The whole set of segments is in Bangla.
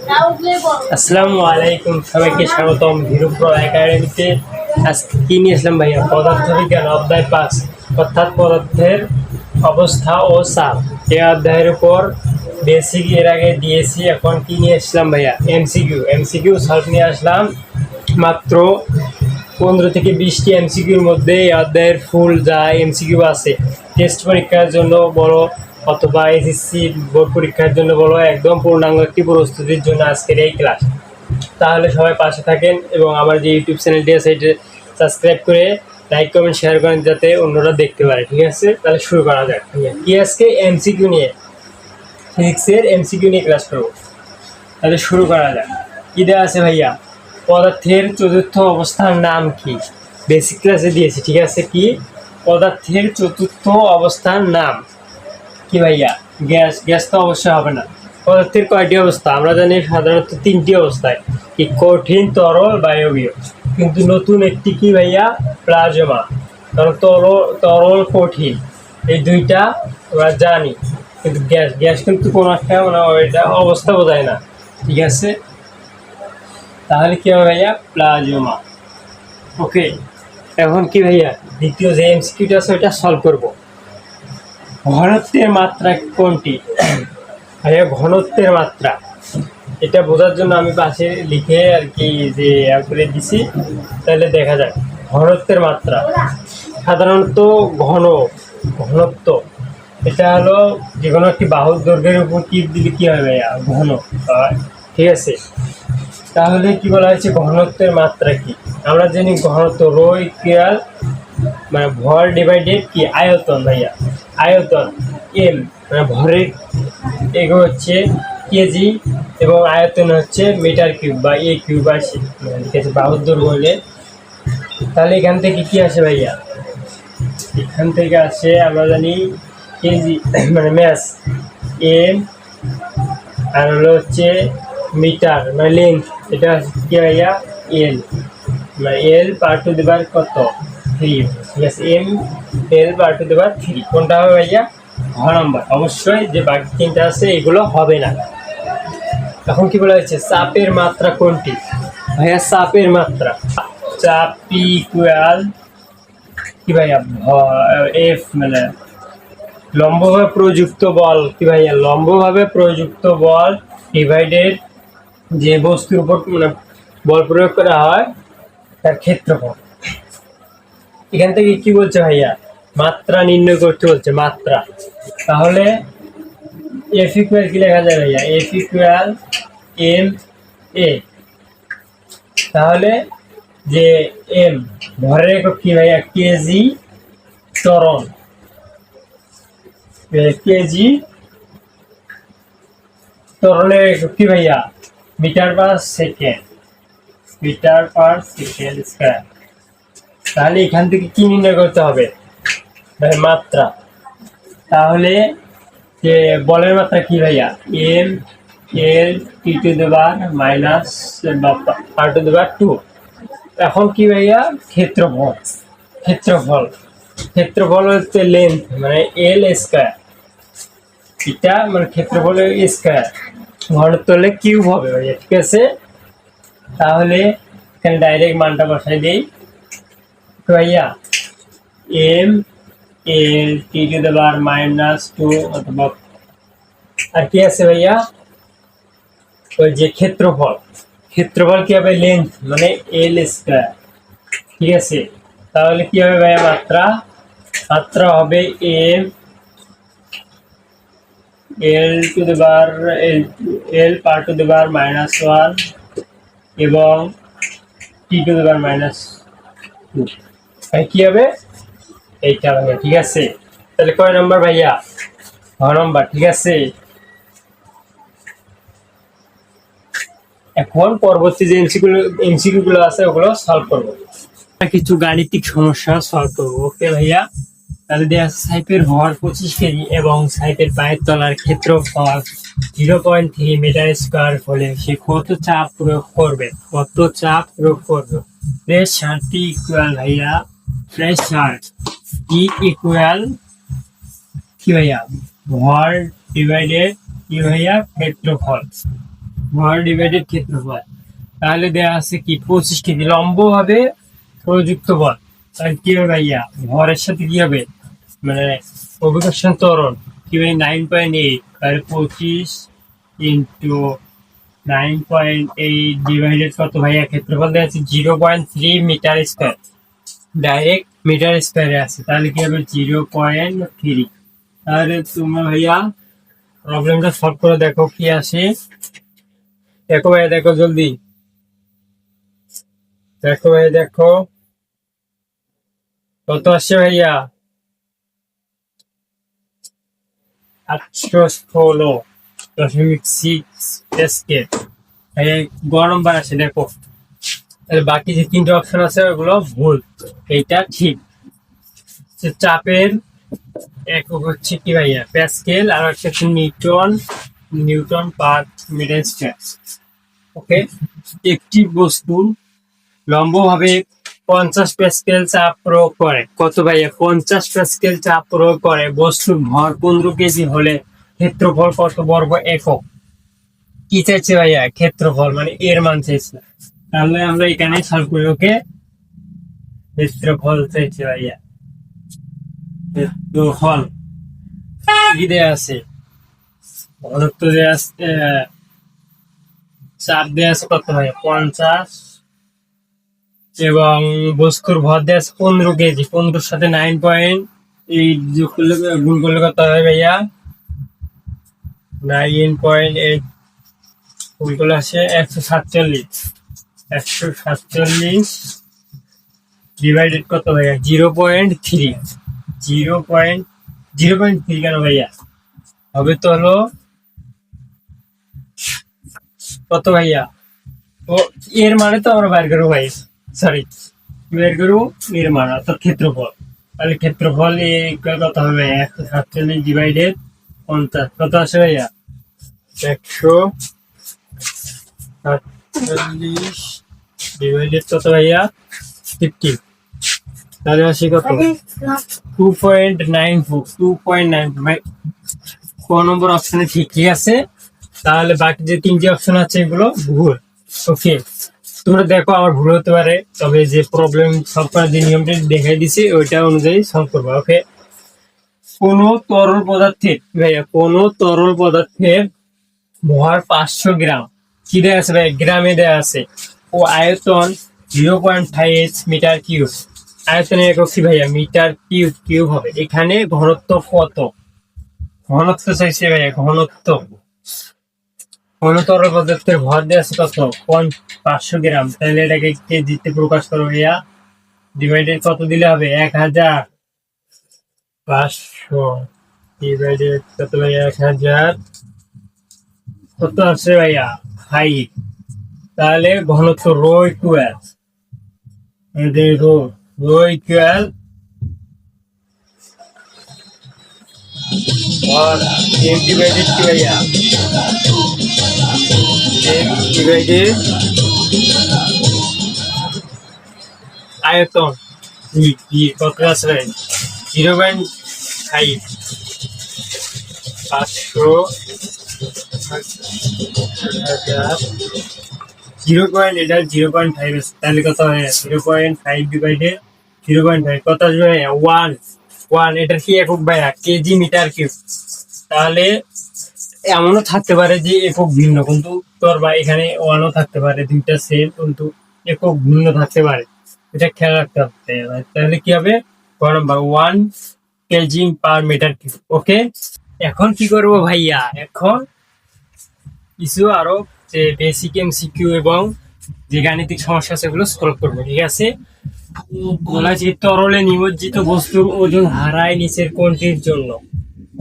আসসালামু আলাইকুম, সবাইকে স্বাগতম ভিরু প্রো একাডেমিতে। আজকে কি নিয়ে আসলাম ভাইয়া? পদার্থবিজ্ঞান অধ্যায় 5, অর্থাৎ পদার্থের অবস্থা ও চাপ। এই অধ্যায়ের উপর বেসিক এর আগে দিয়েছি। এখন কি নিয়ে আসলাম ভাইয়া? এমসিকিউ সলভ নিয়ে আসলাম। মাত্র 15 থেকে 20টি এমসিকিউর মধ্যে এই অধ্যায়ের ফুল যা এমসিকিউ আছে, টেস্ট পরীক্ষার জন্য বলো অথবা এসএসসি বোর্ড পরীক্ষার জন্য বলো, একদম পূর্ণাঙ্গ একটি প্রস্তুতির জন্য আজকের এই ক্লাস। তাহলে সবাই পাশে থাকেন এবং আমার যে ইউটিউব চ্যানেলটি আছে সেটা সাবস্ক্রাইব করে লাইক কমেন্ট শেয়ার করেন যাতে অন্যরা দেখতে পারে। ঠিক আছে, তাহলে শুরু করা যাক। কি আজকে এমসিকিউ নিয়ে, ফিজিক্সের এমসিকিউ নিয়ে ক্লাস করবো। তাহলে শুরু করা যাক। কি দেওয়া আছে ভাইয়া? পদার্থের চতুর্থ অবস্থার নাম কি? বেসিক ক্লাসে দিয়েছি। ঠিক আছে, কি পদার্থের চতুর্থ অবস্থার নাম কি ভাইয়া? গ্যাস তো অবশ্যই হবে না। পদার্থের কয়টি অবস্থা? আমরা জানি সাধারণত 3টি অবস্থায়, কি কঠিন, তরল, বায়বীয়। কিন্তু নতুন একটি কি ভাইয়া? প্লাজমা। কারণ তরল কঠিন এই দুইটা আমরা জানি, কিন্তু গ্যাস কিন্তু কোনো একটা ওইটা অবস্থা বোঝায় না। ঠিক আছে, তাহলে কি হবে ভাইয়া? প্লাজমা। ওকে, এখন কি ভাইয়া দ্বিতীয় যে এমসিকিউটা আছে ওইটা সলভ করবো। ঘনত্বের মাত্রা কোনটি? ভাইয়া ঘনত্বের মাত্রা, এটা বোঝার জন্য আমি পাশে লিখে আর কি যে করে দিছি, তাহলে দেখা যায় ঘনত্বের মাত্রা সাধারণত ঘনত্ব এটা হলো যে কোনো একটি বাহুর দৈর্ঘ্যের উপর টিপ দিলে কি হয় ভাইয়া? ঘন হয়। ঠিক আছে, তাহলে কি বলা হয়েছে? ঘনত্বের মাত্রা কি? আমরা জানি ঘনত্ব রো ইকুয়াল মানে ভর ডিভাইডেড কি আয়তন ভাইয়া। আয়তন এম মানে ভরের এগো হচ্ছে কেজি এবং আয়তন হচ্ছে মিটার কিউব বা এ কিউব আসে, মানে ঠিক আছে বাহুর দৈর্ঘ্য হলে। তাহলে এখান থেকে কি আসে ভাইয়া? এখান থেকে আসে আমরা জানি কেজি মানে ম্যাস এম, আর হলো হচ্ছে মিটার মানে লেন্থ, এটা কি ভাইয়া? এল মানে এল পার টু দি পাওয়ার কত? 3। ঠিক আছে, M L per to the পাওয়ার 3 কোনটা হবে ভাইয়া? ঘ নম্বর। অবশ্যই যে বাকি 3টা আছে এগুলো হবে না। এখন কি বলা হয়েছে? চাপের মাত্রা কোনটি ভাইয়া? চাপের মাত্রা, চাপ পি ইকুয়াল কি ভাইয়া? এফ মানে লম্বভাবে প্রযুক্ত বল কি ভাইয়া? লম্বভাবে প্রযুক্ত বল ডিভাইডেড যে বস্তুর উপর মানে বল প্রয়োগ করা হয় তার ক্ষেত্রফল। এখান থেকে কি বলছে ভাইয়া? মাত্রা নির্ণয় করতে বলছে, মাত্রা। তাহলে এফ ইকুয়াল কি লেখা যায় ভাইয়া? F equal M A. তাহলে যে এম ভরের একক কি ভাইয়া? কেজি ত্বরণ, কেজি ত্বরণের একক কি ভাইয়া? Metre per second, metre per second square. তাহলে এখান থেকে কি নির্ণয় করতে হবে ভাই? মাত্রা। তাহলে যে বলের মাত্রা কি ভাইয়া? M L T to the power minus per to the power 2। এখন কি ভাইয়া? ক্ষেত্রফল। ক্ষেত্রফল হচ্ছে লেন্থ মানে এল স্কয়ার, এটা মানে ক্ষেত্রফল স্কয়ার, ঘনত্ব হলে কিউব হবে ভাইয়া। ঠিক আছে, তাহলে এখানে ডাইরেক্ট মানটা বসাই দিই ভাইয়া। M L T to the power minus 2 অথবা আর কি আছে ভাইয়া? ওই যে ক্ষেত্রফল কি হবে? লেন্থ মানে এল স্কয়ার। ঠিক আছে, তাহলে কি হবে ভাইয়া? মাত্রা হবে M L to the power L per to the power minus 1 এবং টি টু দি পাওয়ার মাইনাস 2। কি হবে? এইটা ভাইয়া। ঠিক আছে, তাহলে কয় নম্বর ভাইয়া? ঘ নম্বর। ঠিক আছে, এখন পরবর্তী যে এমসিকিউ গুলো আছে ওগুলো সলভ করবো, কিছু গাণিতিক সমস্যা সলভ করবো। ওকে ভাইয়া, তাহলে দেওয়া আছে সাইপের ভর 25 কেজি এবং সাইপের পায়ের তলার ক্ষেত্রফল 0.3 মিটার স্কয়ার হলে সে কত চাপ প্রয়োগ করবে? প্রেসার টি ইকুয়াল ভাইয়া, প্রেসার টি ইকুয়াল কি ভাইয়া? ভর ডিভাইডেড কি ভাইয়া? ক্ষেত্রফল। ভর ডিভাইডেড ক্ষেত্রফল। তাহলে দেওয়া আছে কি 25 কেজি লম্ব ভাবে প্রযুক্ত বল। তাহলে কি হবে ভাইয়া, ভরের সাথে কি হবে, মানে অভিকর্ষণ ত্বরণ কি হবে 9.8, তাহলে 25 × 9.8 ডিভাইডেড কত ভাইয়া, ক্ষেত্রফল দেওয়া আছে 0.3 মিটার স্কোয়ার। ডাইরেক্ট মিটার স্কোয়ারে আছে, তাহলে কি হবে 0.3। তাহলে তোমরা ভাইয়া প্রবলেমটা সলভ করে দেখো কি আসে। দেখো ভাইয়া, দেখো জলদি দেখো ভাইয়া, দেখো কত আসছে ভাইয়া, 816.6 স্কেল। ভাইয়া গরম বার আছে দেখো। তাহলে বাকি যে তিনটে অপশন আছে ওগুলো ভুল, এইটা ঠিক। চাপের একক হচ্ছে কি ভাইয়া প্যাসকেল, আর একটা হচ্ছে newton, newton per metre square. Okay, একটি বস্তু লম্বভাবে 50 প্যাসকেল চাপ প্রয়োগ করে, কত ভাইয়া 50 প্যাসকেল চাপ প্রয়োগ করে, বস্তুর ভর 15 কেজি হলে ক্ষেত্রফল কত বর্গ একক। কি চাইছে ভাইয়া, ক্ষেত্রফল মানে এর মান চাইছে। তাহলে আমরা এখানে সলভ করি। ওকে, ক্ষেত্রফল চাইছে ভাইয়া, ক্ষেত্রফল কি দেয়া আছে, ঘনত্ব দেয়া আছে, চাপ দেয়া আছে কত ভাইয়া 50, এবং বস্তুর ভর দেয়া আছে 15 কেজি। 15 সাথে 9.8 যোগ করলে গুণ করলে কত হবে ভাইয়া, 9.8 গুণ করলে আসে 147। 147 ডিভাইডেড কত ভাইয়া 0.3। 0.3 কেন ভাইয়া, হবে তো হলো কত ভাইয়া, তো এর মানে তো আমরা বাইর করবো ভাই, সরি বের করবো এর মান অর্থাৎ ক্ষেত্রফল। তাহলে ক্ষেত্রফল কত হবে 147 ডিভাইডেড 50, কত আসে ভাইয়া 147 ডিভাইডেড কত ভাইয়া 50। তাহলে আসি কত 2.94। 2.9 ভাই ক নম্বর অপশনে ঠিক আছে। তাহলে বাকি যে তিনটি অপশন আছে এগুলো ভুল। ওকে, তোমরা দেখো আমার ভুল হতে পারে, তবে যে প্রবলেম সলভ করার যে নিয়মটা দেখাই দিছি ওইটা অনুযায়ী সলভ করবো। ওকে, কোন তরল পদার্থের ভাইয়া, কোন তরল পদার্থের ভর 500 গ্রাম, কি দেওয়া আছে ভাই গ্রামে দেওয়া আছে, ও আয়তন 0.5 মিটার কিউব। আয়তনের একক কি ভাইয়া মিটার কিউব, কিউব হবে। এখানে ঘনত্ব কত, ঘনত্ব চাইছে ভাইয়া, ঘনত্ব কোন তরল পদার্থের ভর দেওয়া আছে কত 500 গ্রাম। তাহলে এটাকে কেজিতে প্রকাশ করো ভাইয়া, ডিভাইডেড কত দিলে হবে 1500 ডিভাইডেড কত ভাইয়া 1000, কত আছে ভাইয়া 5। তাহলে ঘনত্ব রো ইকুয়াল রো ইকুয়াল और m डिवाइडेड की भैया m डिवाइडेड आयतन ये कत আছে 0.5 500 0.5 তাহলে কত হয় 0.5 ডিভাইডেড 0.5 কত আসবে 1 এটার কি একক ভাইয়া কেজি মিটার কিউব। তাহলে এমনও থাকতে পারে যে একক ভিন্ন, কিন্তু তোর বা এখানে ওয়ানও থাকতে পারে, দুইটা সেম কিন্তু একক ভিন্ন থাকতে পারে, এটা খেয়াল রাখতে হবে। তাহলে কি হবে ক number 1 KG per metre cube. Okay, এখন কি করব ভাইয়া, এখন কিছু আরো যে বেসিক এমসিকিউ এবং যে গাণিতিক সমস্যা সেগুলো সলভ করবো। ঠিক আছে, বলা যে তরলে নিমজ্জিত বস্তুর ওজন হারায় নিচের কোনটির জন্য,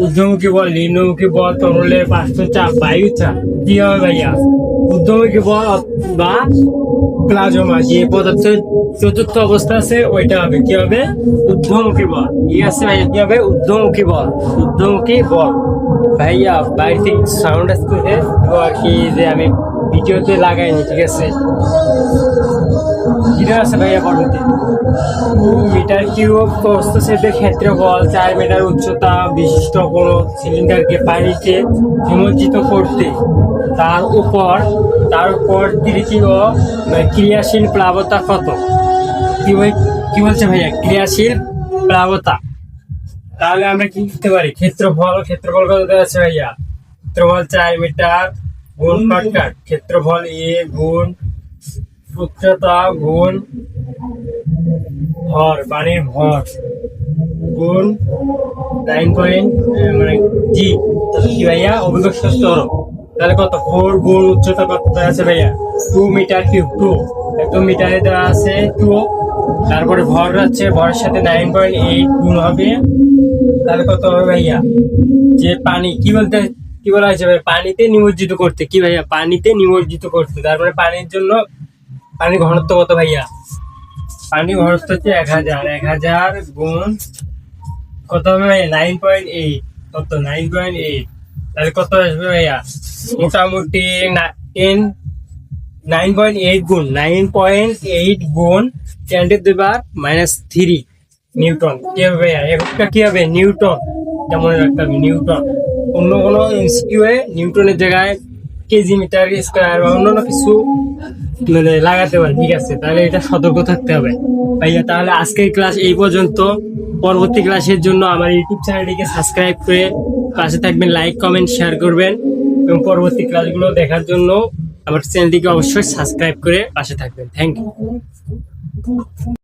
ঊর্ধ্বমুখী বল, নিম্নমুখী বল, তরলের পার্শ্ব চাপ, বায়ু চাপ। কি হবে ভাইয়া ঊর্ধ্বমুখী বল বা প্লাজমা, যে পদার্থের চতুর্থ অবস্থা আছে ওইটা হবে কি হবে ঊর্ধ্বমুখী বল। ঠিক আছে ভাইয়া, কি হবে ঊর্ধ্বমুখী বল, ঊর্ধ্বমুখী বল। ভাইয়া বাইরে থেকে সাউন্ড আসতেছে আর কি, যে আমি ভিডিওতে লাগাইনি, ঠিক আছে। কিরকম আছে ভাইয়া পরবর্তী 2 মিটার কিউব প্রস্থ সেটের ক্ষেত্রফল, 4 মিটার উচ্চতা বিশিষ্ট কোনো সিলিন্ডারকে পানিতে নিমজ্জিত করতে তার উপর তৃতীয় ক্রিয়াশীল প্লাবতা কত? কি বলছে ভাইয়া? ক্রিয়াশীল প্লাবতা। তাহলে আমরা কি লিখতে পারি? ক্ষেত্রফল কত দেওয়া আছে ভাইয়া? ক্ষেত্রফল 4 মিটার গুণ ক্ষেত্রফল এ গুণ উচ্চতা গুণ পানির ভর গুণ 9 মানে জি কি ভাইয়া অভিকর্ষ স্তর। তাহলে কত? 4 গুণ উচ্চতা কত দেওয়া আছে ভাইয়া? 2 মিটার কিউব। 2 মিটারে দেওয়া আছে 2, তারপরে ভর আছে, ভরের সাথে 9.8 গুণ হবে। তাহলে কত হবে ভাইয়া? যে পানি কি বলা হয়েছে ভাই? পানিতে নিমজ্জিত করতে। কি ভাইয়া? পানিতে নিমজ্জিত করতে। তারপরে পানির জন্য পানির ঘনত্ব কত ভাইয়া? পানির ঘনত্ব হচ্ছে 1000 গুণ কত হবে ভাইয়া? 9.8। কত? 9.8। তাহলে কত আসবে ভাইয়া? মোটামুটি 9.8 গুণ 10⁻³ নিউটন। কি হবে ভাইয়া? একটা কি হবে? নিউটন। যেমন রাখতে হবে নিউটন। অন্য কোনো এমসিকিউ এ নিউটনের জায়গায় কেজি মিটার স্কয়ার বা অন্যান্য কিছু লাগাতে পারে, ঠিক আছে। তাহলে এটা সতর্ক থাকতে হবে ভাইয়া। তাহলে আজকের ক্লাস এই পর্যন্ত। পরবর্তী ক্লাসের জন্য আমার ইউটিউব চ্যানেলটিকে সাবস্ক্রাইব করে পাশে থাকবেন, লাইক কমেন্ট শেয়ার করবেন, এবং পরবর্তী ক্লাসগুলো দেখার জন্য আমার চ্যানেলটিকে অবশ্যই সাবস্ক্রাইব করে পাশে থাকবেন। Thank you.